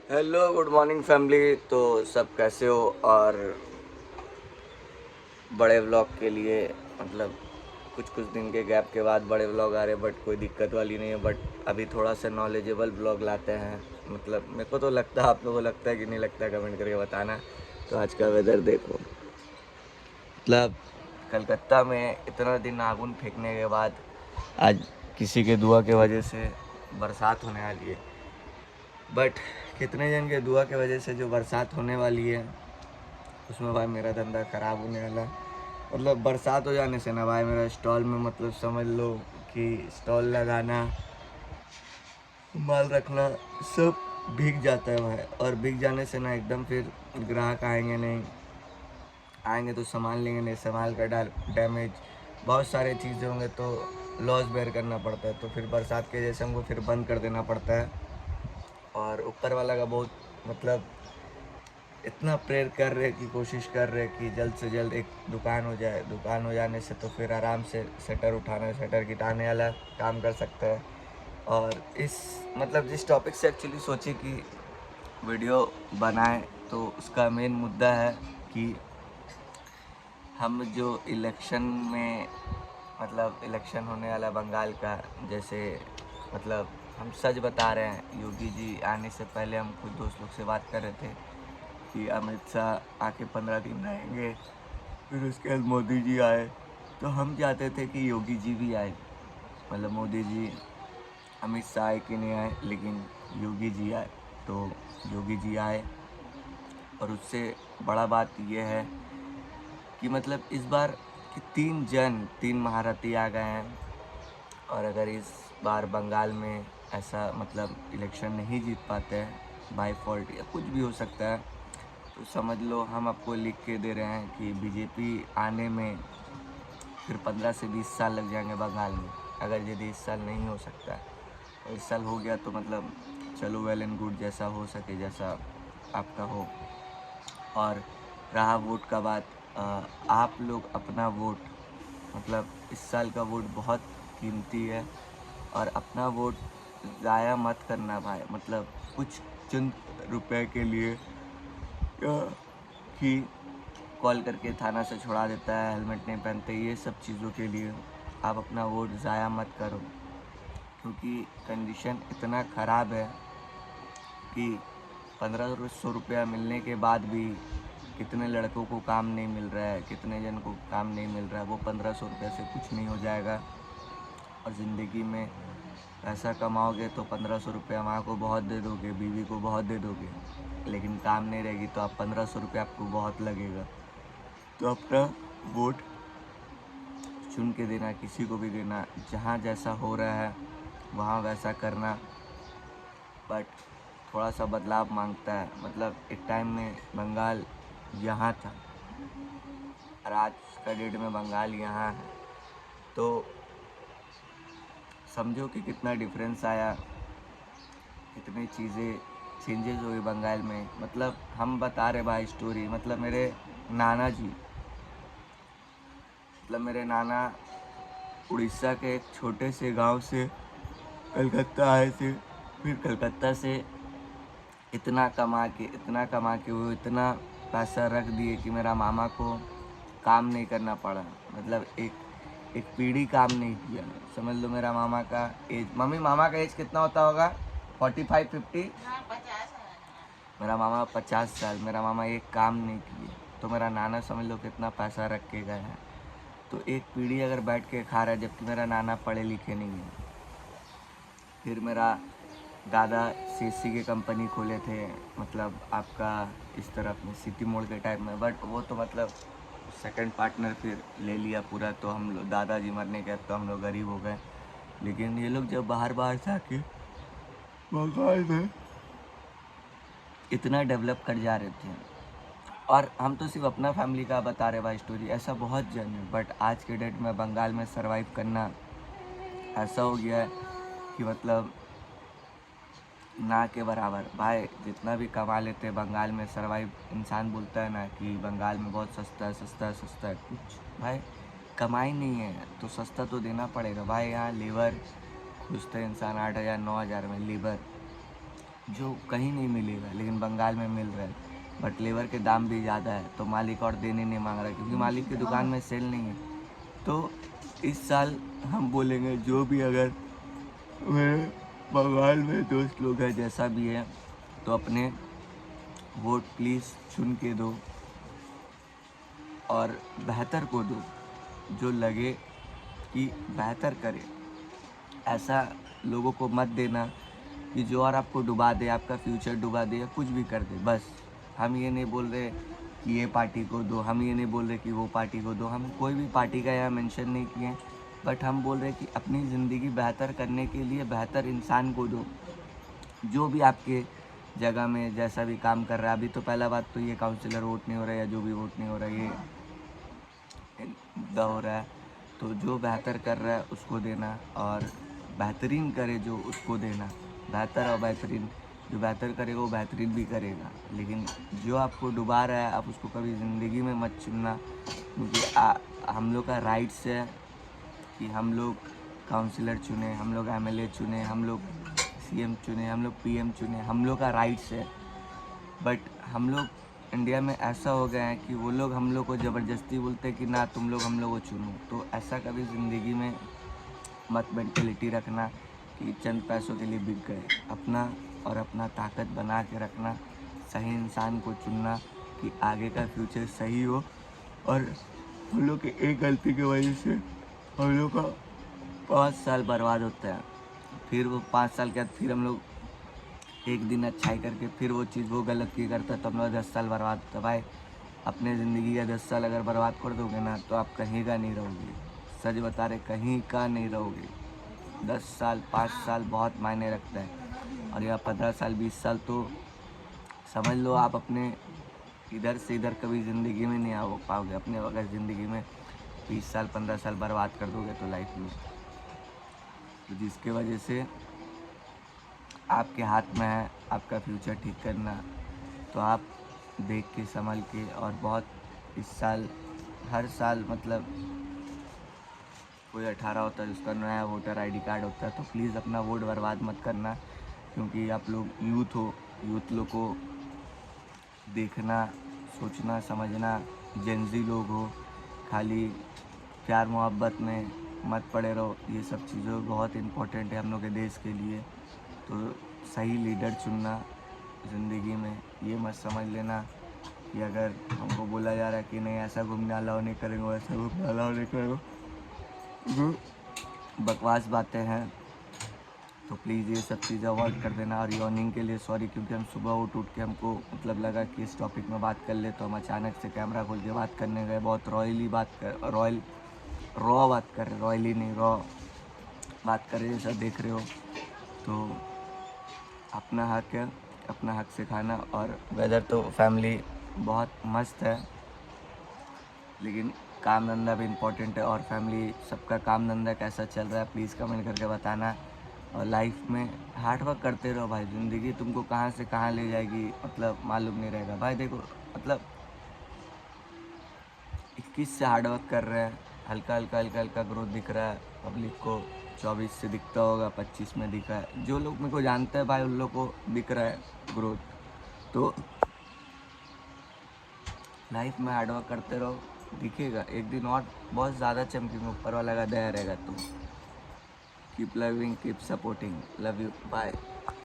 Hello good morning family. तो सब कैसे हो? और बड़े व्लॉग के लिए मतलब कुछ कुछ दिन के गैप के बाद बड़े व्लॉग आ रहे, बट कोई दिक्कत वाली नहीं है। बट अभी थोड़ा सा नॉलेजेबल व्लॉग लाते हैं। मतलब मेरे को तो लगता है, आप लोगों को लगता है कि नहीं लगता है, कमेंट करके बताना। तो आज का वेदर देखो, मतलब कलकत्ता में इतना दिन आगुन फेंकने के बाद आज किसी के दुआ के वजह से बरसात होने वाली है। बट कितने जन के दुआ के वजह से जो बरसात होने वाली है उसमें भाई मेरा धंधा ख़राब होने वाला है। मतलब बरसात हो जाने से ना भाई मेरा स्टॉल में मतलब समझ लो कि स्टॉल लगाना, माल रखना सब भीग जाता है भाई। और भीग जाने से ना एकदम फिर ग्राहक आएंगे नहीं, आएंगे तो सामान लेंगे नहीं, सामान का डैमेज बहुत सारे चीज़ें होंगे तो लॉस बेयर करना पड़ता है। तो फिर बरसात के जैसे हमको फिर बंद कर देना पड़ता है। और ऊपर वाला का बहुत मतलब इतना प्रेयर कर रहे कि कोशिश कर रहे कि जल्द से जल्द एक दुकान हो जाए। दुकान हो जाने से तो फिर आराम से शटर उठाना, शटर गिटाने वाला काम कर सकते हैं। और इस मतलब जिस टॉपिक से एक्चुअली सोचे कि वीडियो बनाएं, तो उसका मेन मुद्दा है कि हम जो इलेक्शन में मतलब इलेक्शन होने वाला बंगाल का, जैसे मतलब हम सच बता रहे हैं। योगी जी आने से पहले हम कुछ दोस्त लोग से बात कर रहे थे कि अमित शाह आके 15 दिन रहेंगे, फिर उसके बाद मोदी जी आए। तो हम चाहते थे कि योगी जी भी आए, मतलब मोदी जी अमित शाह आए कि नहीं आए, लेकिन योगी जी आए। तो योगी जी आए, और उससे बड़ा बात यह है कि मतलब इस बार कि तीन महारथी आ गए हैं। और अगर इस बार बंगाल में ऐसा मतलब इलेक्शन नहीं जीत पाते हैं, बाई फॉल्ट या कुछ भी हो सकता है, तो समझ लो हम आपको लिख के दे रहे हैं कि बीजेपी आने में फिर 15 से 20 साल लग जाएंगे बंगाल में। अगर यदि इस साल नहीं हो सकता है, और इस साल हो गया तो मतलब चलो वेल एंड गुड, जैसा हो सके, जैसा आपका हो। और रहा वोट का बात, आप लोग अपना वोट मतलब इस साल का वोट बहुत कीमती है, और अपना वोट ज़ाया मत करना भाई। मतलब कुछ चंद रुपए के लिए कि कॉल करके थाना से छुड़ा देता है, हेलमेट नहीं पहनते, ये सब चीज़ों के लिए आप अपना वोट ज़ाया मत करो। क्योंकि कंडीशन इतना ख़राब है कि 1500 रुपया मिलने के बाद भी कितने लड़कों को काम नहीं मिल रहा है, कितने जन को काम नहीं मिल रहा है। वो 1500 रुपये से कुछ नहीं हो जाएगा। और ज़िंदगी में पैसा कमाओगे तो 1500 रुपया माँ को बहुत दे दोगे, बीवी को बहुत दे दोगे, लेकिन काम नहीं रहेगी तो आप 1500 रुपया आपको बहुत लगेगा। तो अपना वोट चुन के देना, किसी को भी देना, जहाँ जैसा हो रहा है वहाँ वैसा करना। बट थोड़ा सा बदलाव मांगता है। मतलब एक टाइम में बंगाल यहाँ था, और आज का डेट में बंगाल यहाँ है। तो समझो कि कितना डिफरेंस आया, कितनी चीज़ें चेंजेस हुई बंगाल में। मतलब हम बता रहे भाई स्टोरी, मतलब मेरे नाना उड़ीसा के एक छोटे से गांव से कलकत्ता आए थे। फिर कलकत्ता से इतना कमा के वो इतना पैसा रख दिए कि मेरा मामा को काम नहीं करना पड़ा। मतलब एक पीढ़ी काम नहीं किया। समझ लो मेरा मामा का एज, मम्मी मामा का एज कितना होता होगा? 45-50। मेरा मामा 50 साल, मेरा मामा एक काम नहीं किए। तो मेरा नाना समझ लो कितना पैसा रख के गए हैं। तो एक पीढ़ी अगर बैठ के खा रहा है, जबकि मेरा नाना पढ़े लिखे नहीं है। फिर मेरा दादा सीएससी के कंपनी खोले थे, मतलब आपका इस तरफ में सिटी मोड़ के टाइप में। बट वो तो मतलब सेकंड पार्टनर फिर ले लिया पूरा। तो हम लोग दादाजी मरने के बाद तो हम लोग गरीब हो गए। लेकिन ये लोग जब बाहर बाहर से आके बंगाल में इतना डेवलप कर जा रहे थे। और हम तो सिर्फ अपना फैमिली का बता रहे भाई स्टोरी, ऐसा बहुत जन है। बट आज के डेट में बंगाल में सरवाइव करना ऐसा हो गया है कि मतलब ना के बराबर। भाई जितना भी कमा लेते हैं बंगाल में सरवाइव, इंसान बोलता है ना कि बंगाल में बहुत सस्ता है, सस्ता है, सस्ता है। कुछ भाई कमाई नहीं है तो सस्ता तो देना पड़ेगा भाई। यहाँ लेबर खोजते हैं इंसान 8,000 9,000 में लेबर। जो कहीं नहीं मिलेगा लेकिन बंगाल में मिल रहा है। बट लेबर के दाम भी ज़्यादा है तो मालिक और देने नहीं मांग रहा क्योंकि मालिक की दुकान में सेल नहीं है। तो इस साल हम बोलेंगे जो भी अगर मेरे बंगाल में दोस्त लोग हैं जैसा भी है तो अपने वोट प्लीज़ चुन के दो और बेहतर को दो, जो लगे कि बेहतर करे। ऐसा लोगों को मत देना कि जो और आपको डुबा दे, आपका फ्यूचर डुबा दे या कुछ भी कर दे। बस हम ये नहीं बोल रहे कि ये पार्टी को दो, हम ये नहीं बोल रहे कि वो पार्टी को दो, हम कोई भी पार्टी का यहाँ मेंशन नहीं किए हैं। बट हम बोल रहे कि अपनी ज़िंदगी बेहतर करने के लिए बेहतर इंसान को दो, जो भी आपके जगह में जैसा भी काम कर रहा है। अभी तो पहला बात तो ये काउंसलर वोट नहीं हो रहा है या जो भी वोट नहीं हो रहा है, ये मुद्दा हो रहा है। तो जो बेहतर कर रहा है उसको देना और बेहतरीन करे जो उसको देना। बेहतर और बेहतरीन, जो बेहतर करेगा वो बेहतरीन भी करेगा। लेकिन जो आपको डुबा रहा है आप उसको कभी ज़िंदगी में मत चुनना, क्योंकि हम लोग का राइट्स है कि हम लोग काउंसलर चुने, हम लोग एमएलए चुने, हम लोग सीएम चुने, हम लोग पीएम चुने, हम लोग का राइट्स है। बट हम लोग इंडिया में ऐसा हो गया है कि वो लोग हम लोग को ज़बरदस्ती बोलते हैं कि ना तुम लोग हम लोग को चुनो। तो ऐसा कभी ज़िंदगी में मत मेंटेलिटी रखना कि चंद पैसों के लिए बिक गए। अपना और अपना ताकत बना के रखना, सही इंसान को चुनना कि आगे का फ्यूचर सही हो। और हम लोग की एक गलती की वजह से हम लोग का 5 साल बर्बाद होता है। फिर वो 5 साल के बाद फिर हम लोग एक दिन अच्छाई करके फिर वो चीज़ वो गलत की करता है तो हम लोग 10 साल बर्बाद होता है। भाई अपने ज़िंदगी का 10 साल अगर बर्बाद कर दोगे ना तो आप कहीं का नहीं रहोगे। सच बता रहे, कहीं का नहीं रहोगे। 10 साल 5 साल बहुत मायने रखता है और या 15 साल 20 साल तो समझ लो आप अपने इधर से इधर कभी ज़िंदगी में नहीं आ पाओगे। अपने अगर ज़िंदगी में 20 साल 15 साल बर्बाद कर दोगे तो लाइफ में, तो जिसके वजह से आपके हाथ में है आपका फ्यूचर ठीक करना। तो आप देख के संभल के और बहुत इस साल हर साल मतलब कोई 18 होता है जिसका नया वोटर आईडी कार्ड होता है तो प्लीज़ अपना वोट बर्बाद मत करना, क्योंकि आप लोग यूथ हो। यूथ लोग को देखना, सोचना, समझना, जेंजी लोग हो, खाली प्यार मोहब्बत में मत पड़े रहो। ये सब चीज़ें बहुत इम्पोर्टेंट है हम लोग के देश के लिए। तो सही लीडर चुनना ज़िंदगी में, ये मत समझ लेना कि अगर हमको बोला जा रहा है कि नहीं ऐसा घूमने अलाउ नहीं करेंगे, वैसा घूमने अलाउ नहीं करेंगे, बकवास बातें हैं। तो प्लीज़ ये सब चीज़ें अवॉइड कर देना। और यॉर्निंग के लिए सॉरी, क्योंकि हम सुबह उठ के हमको मतलब लगा कि इस टॉपिक में बात कर ले तो हम अचानक से कैमरा खोल के बात करने गए। बहुत रॉयली बात कर रॉ बात कर रहे, रॉयली नहीं रॉ बात कर रहे जैसा देख रहे हो। तो अपना हक है, अपना हक से खाना। और वेदर तो फैमिली बहुत मस्त है, लेकिन काम धंधा भी इम्पोर्टेंट है। और फैमिली सबका काम धंधा कैसा चल रहा है प्लीज़ कमेंट करके बताना। और लाइफ में हार्ड वर्क करते रहो भाई, ज़िंदगी तुमको कहाँ से कहाँ ले जाएगी मतलब मालूम नहीं रहेगा। भाई देखो मतलब 21 से हार्ड वर्क कर रहे हैं, हल्का हल्का ग्रोथ दिख रहा है पब्लिक को। 24 से दिखता होगा, 25 में दिखा है। जो लोग मेरे को जानते हैं भाई उन लोग को दिख रहा है ग्रोथ। तो लाइफ में हार्ड वर्क करते रहो, दिखेगा एक दिन और बहुत ज़्यादा चमकेंगे। ऊपर वाला का दया रहेगा तो keep loving, keep supporting, love you, bye.